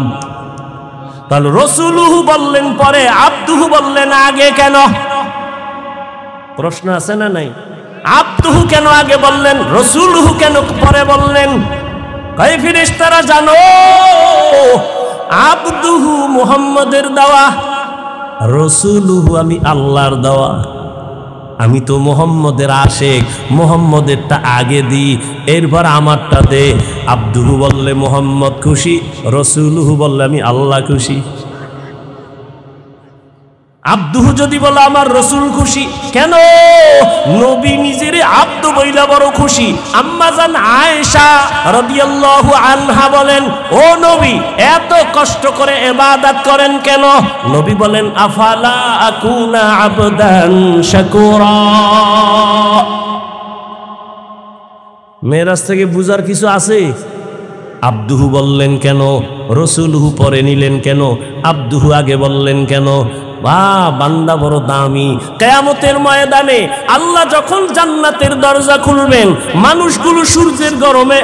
তাহলে রসুলুহু বললেন পরে, আবদুহু বললেন আগে কেন? প্রশ্ন আছে না নাই? আবদুহু কেন আগে বললেন, রসুলুহু কেন পরে বললেন? কয় ফেরেশতারা জানো, আবদুহু মুহাম্মদের দেওয়া, রসুলুহু আমি আল্লাহর দেওয়া। আমি তো মুহাম্মদের আশেক, মুহাম্মদেরটা আগে দিই, এরপর আমারটা দে। আব্দুহু বললে মুহাম্মদ খুশি, রসুলুহু বললে আমি আল্লাহ খুশি। আব্দুহু যদি বলে আমার রসুল খুশি, কেন? নবী নিজের আব্দু বইলা বড় খুশি। আম্মা জান আয়েশা রাদিয়াল্লাহু আনহা বলেন, ও নবী এত কষ্ট করে ইবাদত করেন কেন? নবী বলেন, আফালা আকুনা আবদান শাকুরা। মেরাজ থেকে বুঝার কিছু আছে? আব্দুহু বললেন কেন, রসুলহু পরে নিলেন কেন, আব্দুহু আগে বললেন কেন? বান্দা বড় দামি। কিয়ামতের ময়দানে আল্লাহ যখন জান্নাতের দরজা খুলবেন, মানুষগুলো সূর্যের গরমে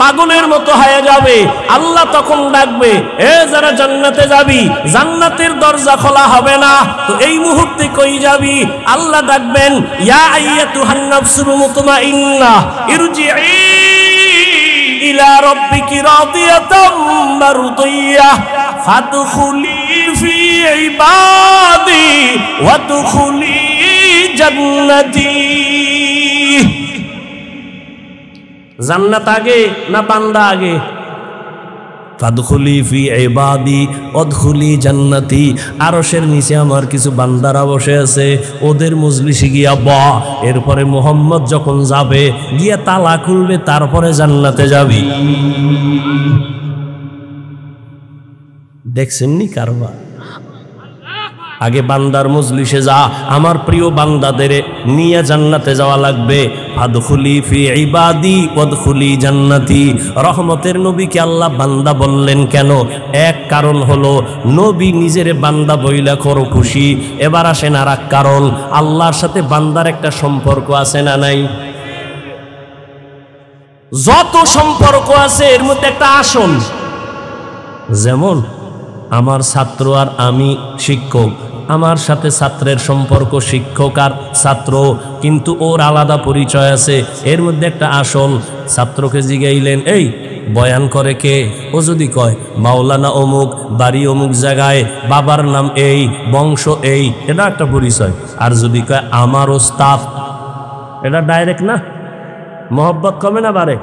পাগলের মতো হয়ে যাবে। আল্লাহ তখন ডাকবে, এ যারা জান্নাতে যাবি, জান্নাতের দরজা খোলা হবে না। তো এই মুহূর্তে কই যাবি? আল্লাহ ডাকবেন, ইয়া আইয়াতুহান নাফসুল মুতমাইন্নাহ ইরজিই ইলা রাব্বিকি রাদিয়াতাম মারদিয়াহ ফাদখুলি ফি ইবাদি ওয়াদখুলি জান্নাতি। জান্নাত আগে না বান্দা আগে? ফাদখুলি ফি ইবাদি ওয়াদখুলি জান্নাতি। আরশের নিচে আমার কিছু বান্দারা বসে আছে, ওদের মজলিসে গিয়া বা। এরপরে মুহাম্মদ যখন যাবে, গিয়া তালা খুলবে, তারপরে জান্নাতে যাবি। দেখছেননি কারবার? আগে বান্দার মজলিসে যা, আমার প্রিয় বান্দাদের নিয়ে জান্নাতে যাওয়া লাগবে। আদখুলি ফি ইবাদি ওয়াদখুলি জান্নাতি। রহমতের নবীকে আল্লাহ বান্দা বললেন কেন? এক কারণ হলো নবী নিজের বান্দা বইলা করো খুশি। এবার আসেন আর এক কারণ, আল্লাহর সাথে বান্দার একটা সম্পর্ক আছে না নাই? যত সম্পর্ক আছে এর মধ্যে একটা আসন, যেমন আমার ছাত্র আর আমি শিক্ষক, আমার সাথে ছাত্রের সম্পর্ক শিক্ষক আর ছাত্র, কিন্তু ওর আলাদা পরিচয় আছে। এর মধ্যে একটা আসল। ছাত্রকে জিগাইলেন, এই বয়ান করে কে? ও যদি কয় মাওলানা অমুক, বাড়ি অমুক জায়গায়, বাবার নাম এই, বংশ এই, এটা একটা পরিচয়। আর যদি কয় আমার ওস্তাদ, এটা ডাইরেক্ট না? মহব্বত কমে না বাড়ে?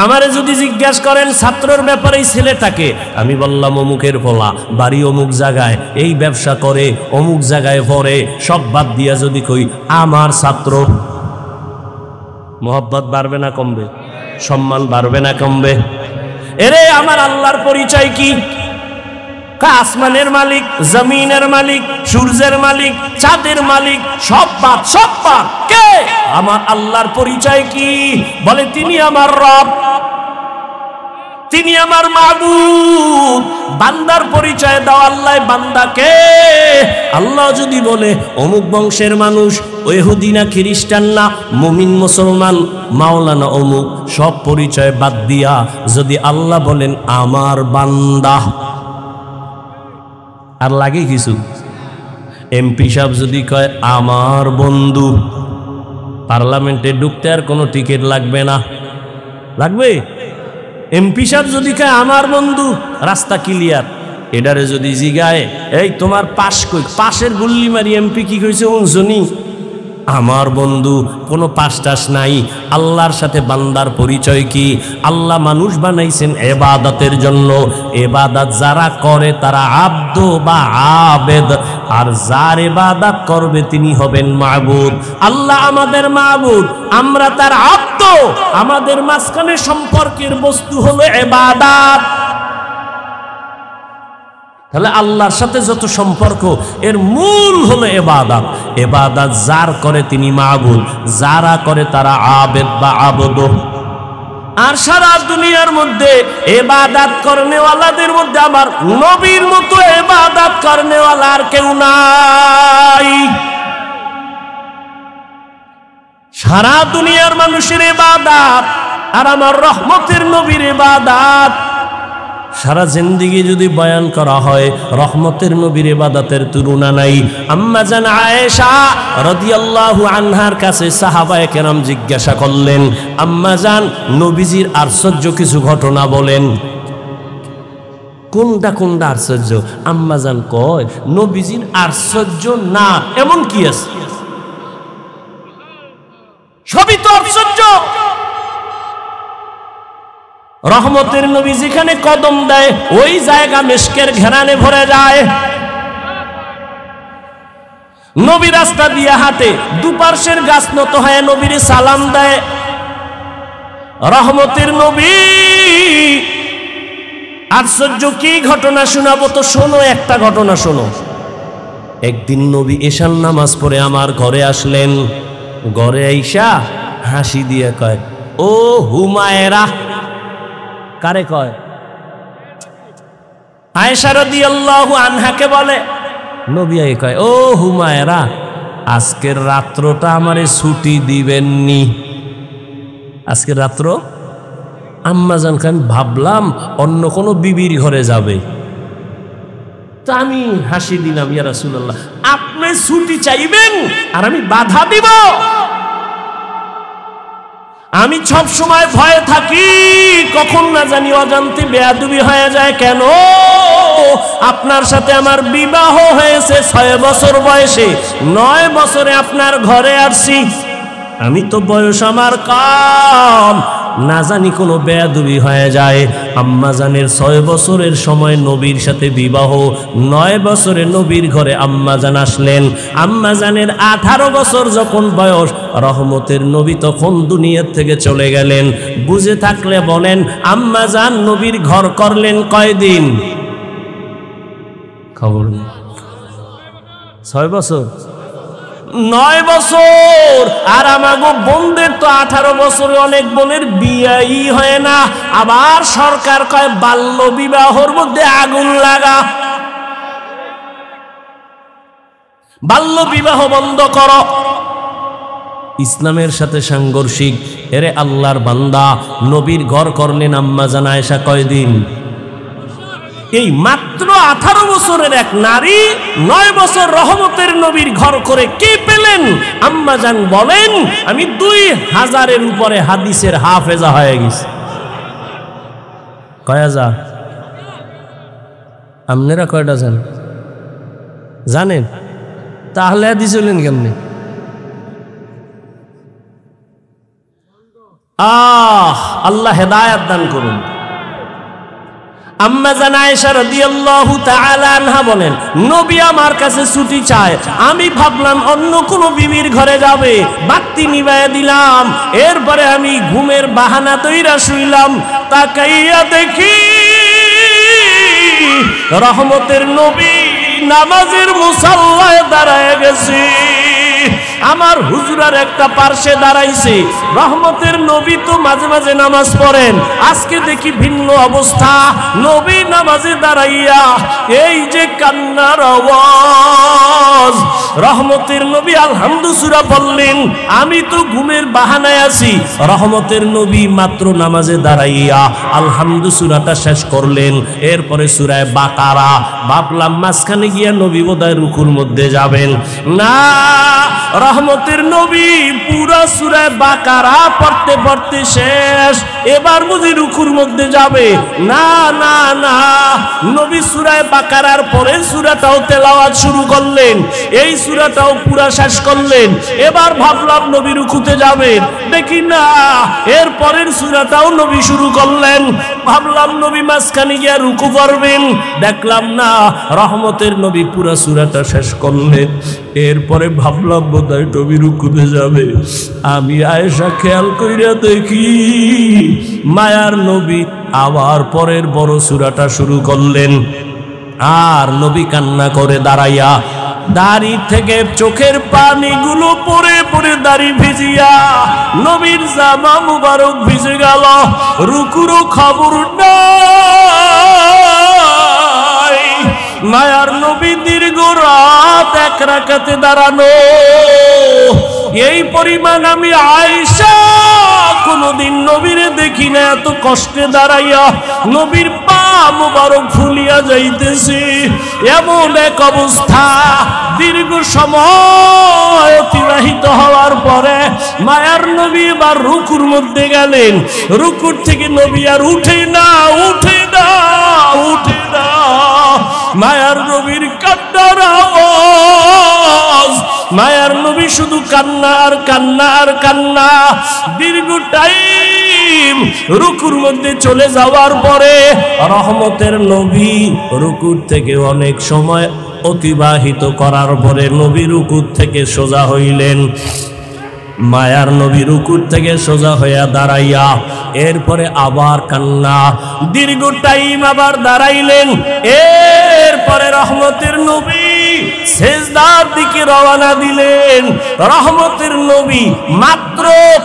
আমারে যদি জিজ্ঞাসা করেন ছাত্রর ব্যাপারে এই ছেলেটাকে, আমি বললাম অমুকের পোলা, বাড়ি অমুক জায়গায়, এই ব্যবসা করে, অমুক জায়গায় পড়ে, সব বাদ দিয়া যদি কই আমার ছাত্র, মোহব্বত বাড়বে না কমবে? সম্মান বাড়বে না কমবে? এরে আমার আল্লাহর পরিচয় কি? আসমানের মালিক, জমিনের মালিক, সূর্যের মালিক, চাঁদের মালিক, সব বাদ কে? আমার আল্লাহর পরিচয় কি? বলে তিনি আমার রব, তিনি আমার মাবুদ। বান্দার পরিচয় দাও আল্লাহ বান্দাকে। আল্লাহ যদি বলে অমুক বংশের মানুষ, ইহুদি না খ্রিস্টান না মুমিন মুসলমান মাওলানা অমুক, সব পরিচয় বাদ দিয়া যদি আল্লাহ বলেন আমার বান্দা, আর লাগে কিছু? এমপি সাহেব যদি কয় আমার বন্ধু, পার্লামেন্টে ঢুকতে আর কোনো টিকিট লাগবে না? লাগবে? এমপি সাহেব যদি কয় আমার বন্ধু, রাস্তা ক্লিয়ার। এডারে যদি জিগায় এই তোমার পাশ কই, পাশের গুল্লি মারি এমপি কি কইছে শুনি? আমার বন্ধু, কোনো পাশ টাস নাই। আল্লাহর সাথে বান্দার পরিচয় কি? আল্লাহ মানুষ বানাইছেন ইবাদতের জন্য। ইবাদত যারা করে তারা আব্দ বা আবেদ, আর যার ইবাদত করবে তিনি হবেন মাবুদ। আল্লাহ আমাদের মাবুদ, আমরা তার আব্দ। আমাদের মাঝখানে সম্পর্কের বস্তু হলো ইবাদত। তাহলে আল্লাহর সাথে যত সম্পর্ক, এর মূল হলো ইবাদত। ইবাদত যার করে তিনি মাবুদ, যারা করে তারা আবেদ বা আবদ। আর সারা দুনিয়ার মধ্যে ইবাদত করনেওয়ালাদের মধ্যে আমার নবীর মতো ইবাদত করনেওয়ালা আর কেউ নাই। সারা দুনিয়ার মানুষের ইবাদত আর আমার রহমতের নবীর ইবাদত। সারা জিন্দেগি যদি বয়ান করা হয়, রহমতের নবীর ইবাদতের তুলনা নাই। আম্মা জান আয়েশা রাদিয়াল্লাহু আনহার কাছে সাহাবায়ে কেরাম জিজ্ঞাসা করলেন, আম্মা জান নবীজির আশ্চর্য কিছু ঘটনা বলেন। কোনটা কোনটা আশ্চর্য? আম্মা জান কয় নবীজির আশ্চর্য না এমন কি আছে? সবই তো আশ্চর্য। রহমতের নবী যেখানে কদম দেয় ওই জায়গা মিশকের ঘেরানে ভরে যায়। নবী রাস্তা দিয়ে হাঁটে, দুপার্শ্বের গাছ নত হয়ে নবীর সালাম দেয়। রহমতের নবী আশ্চর্য কি ঘটনা শোনাবো? তো শোনো, একটা ঘটনা শোনো। একদিন নবী এশার নামাজ পড়ে আমার ঘরে আসলেন। ঘরে আইসা হাসি দিয়ে কয়, ও হুমায়রা। কারে কয়? আয়েশা রাদিয়াল্লাহু আনহাকে বলে। নবী আই কয়, ও হুমায়রা, আজকের রাত্রটা আমারে ছুটি দিবেননি? আজকের রাত্র? আম্মা জানকে আমি ভাবলাম অন্য কোনো বিবির ঘরে যাবে, তা আমি হাসি দিলাম, ইয়া রাসূলুল্লাহ আপনি ছুটি চাইবেন আর আমি বাধা দিব? আমি সব সময় ভয়ে থাকি কখন না জানি অজান্তে বেয়াদবি হয়ে যায়। কেন? আপনার সাথে আমার বিবাহ হয়েছে 6 বছর বয়সে, 9 বছরে আপনার ঘরে আসছি। আমি তো বয়স আমার কম, না জানি কোনো বেয়াদবি হয়ে যায়। আম্মা জানের 6 বছরের সময় নবীর সাথে বিবাহ, 9 বছরে নবীর ঘরে আম্মা জান আসলেন। আম্মা জানের 18 বছর যখন বয়স, রহমতের নবী তখন দুনিয়া থেকে চলে গেলেন। বুঝে থাকলে বলেন আম্মা জান নবীর ঘর করলেন কয়দিন? খবর নেই। 6 বছর, 9 বছর। আর আমাগো বোনদের তো 18 বছরে অনেক বোনের বিয়েই হয় না। আবার সরকার কয় বাল্য বিবাহর মধ্যে আগুন লাগা, বাল্য বিবাহ বন্ধ করো। ইসলামের সাথে সাংঘর্ষিক। এরে আল্লাহর বান্দা, নবীর ঘর করলেন আম্মা জান আয়েশা কয়দিন? এই মাত্র 18 বছরের এক নারী 9 বছর রহমতের নবীর ঘর করে কে পেলেন? আম্মা জান বলেন আমি 2000-এর উপরে হাদিসের হাফেজা হয়ে গেছি। কয় হাজার? আপনারা কয়টা জানেন? তাহলে হাদিস হলেন কেমনে? আল্লাহ হেদায়েত দান করুন। আম্মা জান আয়েশা রাদিয়াল্লাহু তাআলা আনহা বলেন, নবী আমার কাছে ছুটি চায়, আমি ভাবলাম অন্য কোন বিবির ঘরে যাবে, বাতি নিভাইয়া দিলাম, এরপরে আমি ঘুমের বাহানা তৈরা শুইলাম, তাকাইয়া দেখি রহমতের নবী নামাজের মুসাল্লায় দাঁড়ায় গেছে। আমার হুজুরার একটা পার্শ্বে দাঁড়াইছে। রহমতের নবী তো মাঝে মাঝে নামাজ পড়েন, আজকে দেখি ভিন্ন অবস্থা। নবী নামাজে দাঁড়াইয়া এই যে কান্নার আওয়াজ, রহমতের নবী আলহামদু সূরা বললেন, আমি তো ঘুমের বাহানায় আছি। রহমতের নবী মাত্র নামাজে দাঁড়াইয়া আলহামদু সূরাটা শেষ করলেন, এরপরে সূরা বাকারা। ভাবলাম মাঝখানে গিয়া নবী বোধহয় রুকুর মধ্যে যাবেন, না, রহমতের নবী পুরা সূরা বাকারা পড়তে পড়তে শেষ, এবার বুঝি রুকুর মধ্যে যাবে, না না না, নবী সূরা বাকারার পরের সূরাটাও তেলাওয়াত শুরু করলেন, এই সূরাটাও পুরা শেষ করলেন। এবার ভাবলাম নবী রুকুতে যাবেন, দেখি না, এর পরের সূরাটাও নবী শুরু করলেন। ভাবলাম নবী মাঝখানে গিয়া রুকু করবেন, দেখলাম না, রহমতের নবী পুরা সূরাটা শেষ করলেন। এরপরে ভাবলাম বোধহয় নবী রুকুতে যাবে। আমি আয়েশা খেয়াল কইরা দেখি মায়ার নবী আবার পরের বড় সূরাটা শুরু করলেন। আর নবী কান্না করে দাঁড়াইয়া, দাড়ি থেকে চোখের পানিগুলো পড়ে পড়ে দাড়ি ভিজিয়া নবীর জামা মুবারক ভিজে গেল, রুকুরও খবর নাই। মায়ার নবী দীর্ঘ রাত এক রাকাতে দাঁড়ানো, এই পরিমাণ আমি আয়েশা কোনদিন নবীরে দেখি না এত কষ্টে দাঁড়াইয়া নবীর পা মুবারক ফুলিয়া যাইতেছে। এমন এক অবস্থা, দীর্ঘ সময় অতিবাহিত হওয়ার পরে মায়ার নবী এবার রুকুর মধ্যে গেলেন। রুকুর থেকে নবী আর উঠে না, উঠে না, উঠে না। মায়ার নবীর কান্নার আওয়াজ, মায়ার নবী শুধু কান্না আর কান্না আর কান্না। দীর্ঘ টাইম রুকুর মধ্যে চলে যাওয়ার পরে রহমতের নবী রুকুর থেকে অনেক সময় অতিবাহিত করার পরে নবী রুকুর থেকে সোজা হইলেন। মায়ার নবী রুকুর থেকে সোজা হইয়া দাঁড়াইয়া এরপরে আবার কান্না, দীর্ঘ টাইম আবার দাঁড়াইলেন। এরপরে রহমতের নবী সেজদার দিকে রওনা দিলেন। রহমতের নবী মাত্র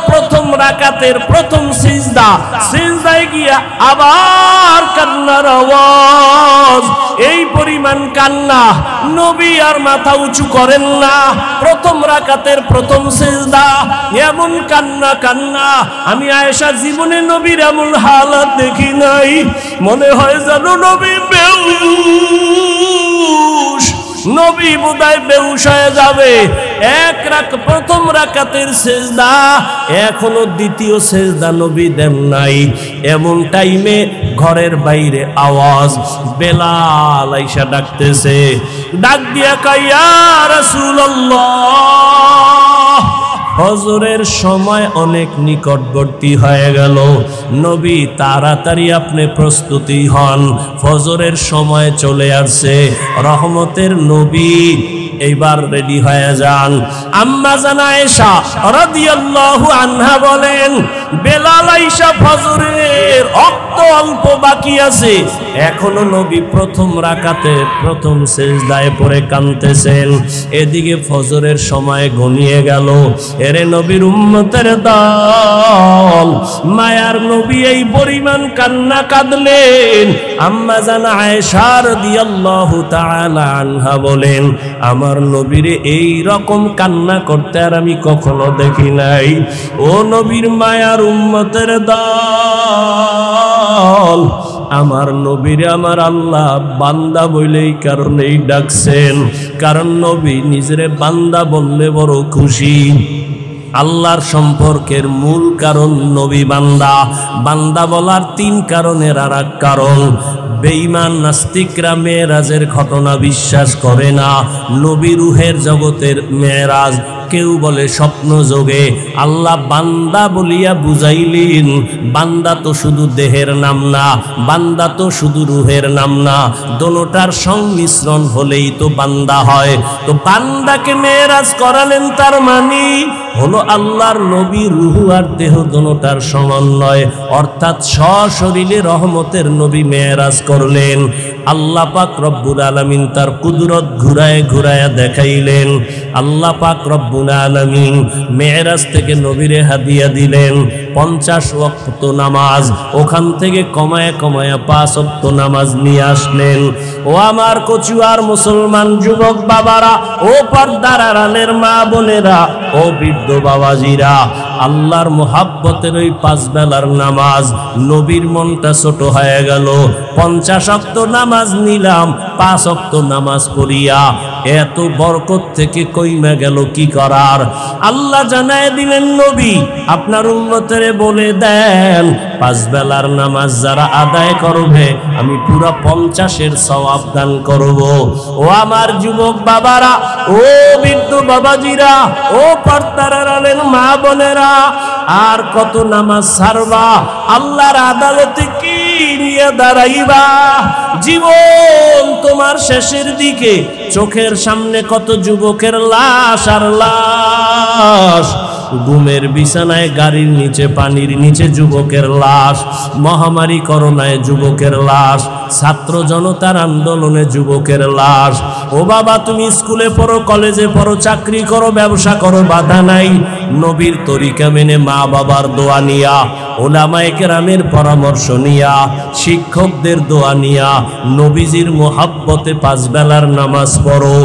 প্রথম রাকাতের প্রথম সিজদা, সিজদায় গিয়া আবার কান্নার আওয়াজ, এই পরিমাণ কান্না। নবী আর মাথা উঁচু করেন না। প্রথম রাকাতের প্রথম সিজদা, এমন কান্না কান্না, আমি আয়েশা জীবনে নবীর এমন হালাত দেখি নাই। মনে হয় যেন নবী বেহুশ, নবী বোধহয় বেহুশ হয়ে যাবে। প্রথম রাকাতের সেজদা, এখনো দ্বিতীয় সেজদা নবী দেন নাই। এমন টাইমে ঘরের বাইরে আওয়াজ, বেলাল আইসা ডাকতেছে। ডাক দিয়া কয়, ইয়া রাসূলুল্লাহ, ফজরের সময় অনেক নিকটবর্তী হয়ে গেল, নবী তাড়াতাড়ি আপনি প্রস্তুতি হন, ফজরের সময় চলে আসছে। রহমতের নবী এইবার রেডি হয়ে যান। আম্মা জান আয়েশা রাদিয়াল্লাহু আনহা বলেন, বেলাল আইসা ফজরের অল্প বাকি আছে, এখনো নবী প্রথম রাকাতে প্রথম সিজদায় পড়ে কাঁদতেছেন। এদিকে ফজরের সময় ঘনিয়ে গেল। এরে নবীর উম্মতের দল, মায়ার নবী এই পরিমাণ কান্না কাঁদলেন। আম্মা জান আয়েশা রাদিয়াল্লাহু তাআলা আনহা বলেন, আমার নবীরে এই রকম কান্না করতে আর আমি কখনো দেখি নাই। ও নবীর মায়ার উম্মতের দল, আমার নবীরে আমার আল্লাহ বান্দা বলেই কারণেই ডাকছেন, কারণ নবী নিজেরে বান্দা বললে বড় খুশি। আল্লাহর সম্পর্কের মূল কারণ নবী বান্দা। বান্দা বলার তিন কারণের আর এক কারণ, বেঈমান নাস্তিকরা মেরাজের ঘটনা বিশ্বাস করে না। নবী রুহের জগতের মেরাজ কেউ বলে স্বপ্ন যোগে। আল্লাহ বান্দা বলিয়া বুঝাইলেন, বান্দা তো শুধু দেহের নাম না, বান্দা তো শুধু রুহের নাম না, দোনোটার সংমিশ্রণ হলেই তো বান্দা হয়। তো বান্দাকে মেরাজ করালেন, তার মানে হলো আল্লাহর নবী রুহু আর দেহ দোনোটার সমন্বয়, অর্থাৎ সশরীরে রহমতের নবী মেরাজ করলেন। আল্লাহ পাক রব্বুল আলামিন তার কুদরত ঘুরায় ঘুরায় দেখাইলেন। আল্লাহ পাক রব্বুল আলামিন মেরাজ থেকে নবীরে হাদিয়া দিলেন 50 ওয়াক্ত নামাজ, ওখান থেকে কমায় কমায় 5 ওয়াক্ত নামাজ নিয়ে আসলেন। ও আমার কচুয়ার মুসলমান যুবক বাবারা, ও পর্দার আড়ালের মা বোনেরা, ও বৃদ্ধ বাবাজিরা, আল্লাহর মুহাব্বতের ওই 5 বেলার নামাজ, নবীর মনটা ছোট হয়ে গেল। 50 ওয়াক্ত নামাজ নিলাম, 5 ওয়াক্ত নামাজ পড়িয়া এত বরকত থেকে কইমা গেল কি করার? আল্লাহ জানায় দিলেন, নবী আপনার উম্মতেরে বলে দেন 5 বেলার নামাজ যারা আদায় করবে আমি পুরা 50-এর সওয়াব দান করব। ও আমার যুবক বাবারা, ও বৃদ্ধ বাবাজিরা, ও পর্দার আড়ালের মা বোনেরা, আর কত নামাজ ছাড়বা? আল্লাহর আদালতে কি নিয়ে দাঁড়াইবা? জীবন তোমার শেষের দিকে, চোখের সামনে কত যুবকের লাশ আর লাশ, ঘুমের বিছানায়, গাড়ির নিচে, পানির নিচে যুবকের লাশ, মহামারী করোনায় যুবকের লাশ, ছাত্র জনতার আন্দোলনে যুবকের লাশ। ও বাবা, তুমি স্কুলে পড়ো, কলেজে পড়ো, চাকরি করো, ব্যবসা করো, বাধা নাই। নবীর তরিকা মেনে, মা বাবার দোয়া নিয়া, ওলামায়ে কেরামের পরামর্শ নিয়া, শিক্ষকদের দোয়া নিয়া, নবীজির মুহাব্বতে 5 বেলার নামাজ পড়ো।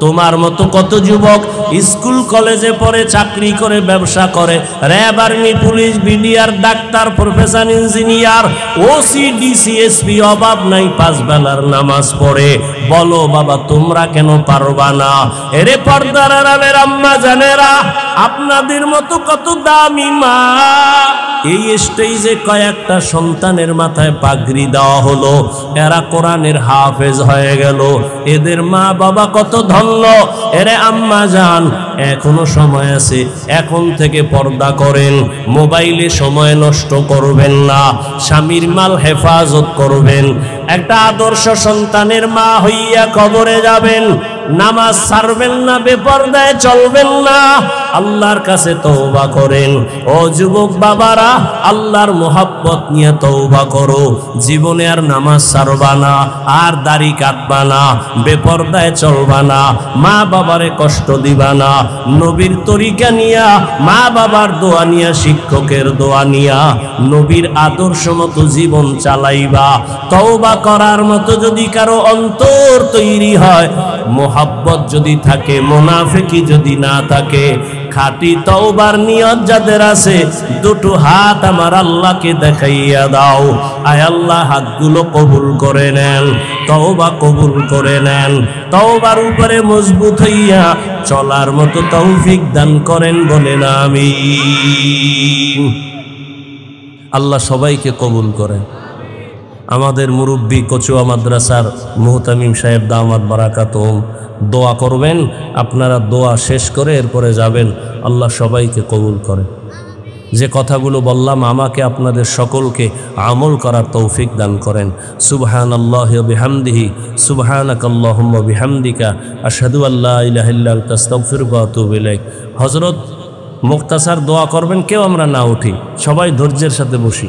তোমার মতো কত যুবক স্কুল কলেজে পড়ে, চাকরি করে, ব্যবসা করে, RAB, army, police, BDR, doctor, professor, engineer, OC, DC, SP, অভাব নাই, 5 বেলার নামাজ পড়ে। বলো বাবা, তোমরা কেন পারবা না? এরে পর্দার আড়ালের আম্মা জানেরা, আপনাদের মতো কত দামি মা, এই স্টেজে কয়েকটা সন্তানের মাথায় পাগড়ি দেওয়া হলো, এরা কোরআনের হাফেজ হয়ে গেল। এদের মা বাবা কত ধন্য। এরে আম্মা জান, এখনো সময় আছে, এখন থেকে পর্দা করেন, মোবাইলে সময় নষ্ট করবেন না, স্বামীর মাল হেফাজত করবেন। একটা আদর্শ সন্তানের মা হইয়া কবরে যাবেন, নামাজ ছাড়বেন না, বেপরদায় চলবেন না, আল্লাহর কাছে তওবা করেন। ও যুবক বাবারা, আল্লাহর মুহাব্বত নিয়ে তওবা করো, জীবনে আর নামাজ ছাড়বা না, আর দাড়ি কাটবা না, বেপরদায় চলবা না, মা বাবারে কষ্ট দিবা না, নবীর তরিকা নিয়া, মা বাবার দোয়া নিয়া, শিক্ষকের দোয়া নিয়া, নবীর আদর্শ মতো জীবন চালাইবা। তওবা করার মতো যদি কারো অন্তর তৈরি হয়, মোহাব্বত যদি থাকে, মুনাফিকি যদি না থাকে, খাঁটি তওবার নিয়ত যাদের আছে, দুটো হাত আমার আল্লাহকে দেখাইয়া দাও। আয় আল্লাহ, হাতগুলো কবুল করে নেন, তওবা কবুল করে নেন, তওবার উপরে মজবুত হইয়া চলার মতো তৌফিক দান করেন, বলেন আমিন। আল্লাহ সবাইকে কবুল করেন। আমাদের মুরব্বী কচুয়া মাদ্রাসার মুহতামিম সাহেব দামাত বারাকাতুহুম দোয়া করবেন, আপনারা দোয়া শেষ করে এরপরে যাবেন। আল্লাহ সবাইকে কবুল করেন। যে কথাগুলো বললাম, আমাকে আপনাদের সকলকে আমল করার তৌফিক দান করেন। সুবহানাল্লাহি ওয়া বিহামদিহি, সুবহানাকাল্লাহুম্মা বিহামদিকা, আশহাদু আল্লা ইলাহা ইল্লা আনতা আস্তাগফিরুকা ওয়া আতুবু ইলাইক। হযরত মুখতাসার দোয়া করবেন, কেউ আমরা না উঠি, সবাই ধৈর্যের সাথে বসি।